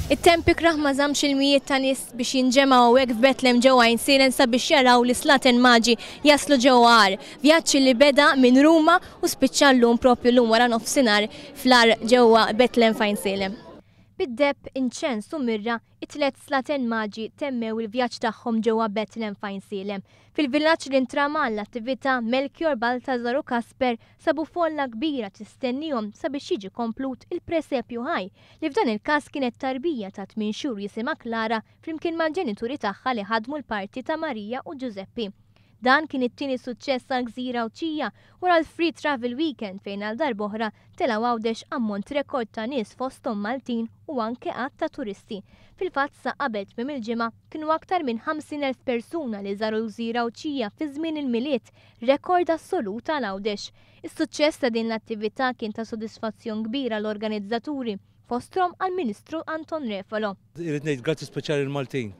It-temp ikraħ ma żammx il-mijiet ta' nies biex jinġemgħu hekk f'Bethlehem ġewwa Għajn Silem sabiex jaraw li Slaten Maġi jaslu ġewwa Għar. Vjaġġ li beda minn Ruma u spiċċa llum proprju llum wara nofsinhar fl-Għar ġewwa Bethlehem f'Għajn Silem. Bid-debb, inċens u mirra, it-tlet Slaten Maġi temmew il-vjaġġ tagħhom ġewwa Bethlehem f'Għajn Silem. Fil-villaġġ li ntrama l-attività Melchior Baltazar u Kasper sabu folla kbira tistennihom sabiex jiġi komplut il-presepju ħaj li f'dan il-każ kienet tarbija ta' 8 xhur jisimha Klara flimkien mal-ġenituri tagħha li ħadmu l-parti ta' Marija u Giuseppi. Dan kien it-tieni suċċess għall-Gżira Awċija wara l-Free Travel Weekend fejn għal darb'oħra telgħu Għawdex ammont rekord ta' nies fosthom Maltin u anke għadd ta' turisti. Fil-fatt sa qabel tmiem il-ġimgħa kienu aktar minn 50,000 persuna li żaru l-Gżira Awċija fi żmien il-miliet, rekord assolut għal Għawdex. Is-suċċess ta' din l-attività kien ta' sodisfazzjon kbira l-organizzaturi fosthom għall-Ministru Anton Refalo. Irrid ngħid grazzi speċjali l-Maltin.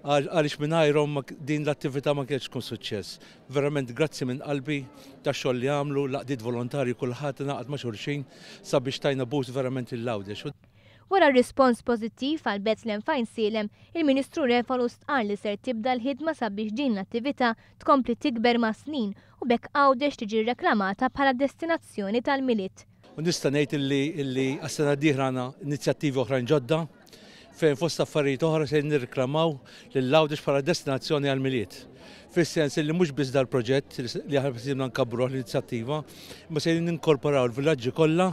Għaliex mingħajrhom din l-attività ma kienx tkun suċċess. Verament grazzi minn qalbi tax-xogħol li għamlu, laqdiet volontarji kulħadd ingħaqad ma' xulxin sabiex tajna boost verament il-Għawdex. Wara r-rispons pożittiv għal Bethlehem f'Għajn Silem, il-Ministru Refalo stqarr li ser tibda l-ħidma sabiex din l-attività tkompli tikber ma' snin u bekk Għawdex tiġi reklamata bħala destinazzjoni tal-miliet. U nista' ngħid illi għas-sena d-dieħla għandna inizjattivi oħrajn ġodda fejn fost affarijiet oħra se nirreklamaw lill-Għawdex bħala destinazzjoni għall-miliet. Fis-sens li mhux biss dal-proġett li aħna sidna nkabruh l-inizjattiva, imma se ninkorporaw il-villaġġi kollha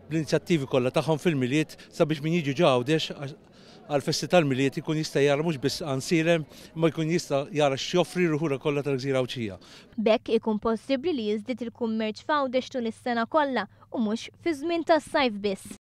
l-inizjattivi kollha tagħhom fil-miliet sabiex min jiġi ġo Għawdex għall-festi tal-miliet ikun jista' jara mhux biss Għajn Silem, imma jkun jista' jara x'joffri ruħura kollha tal-Gżira Awċija. B'hekk ikun possibbli li jiżdied il-kummerċ f'Għawdex tul is-sena kollha u mhux fi żmien tas-sajf biss.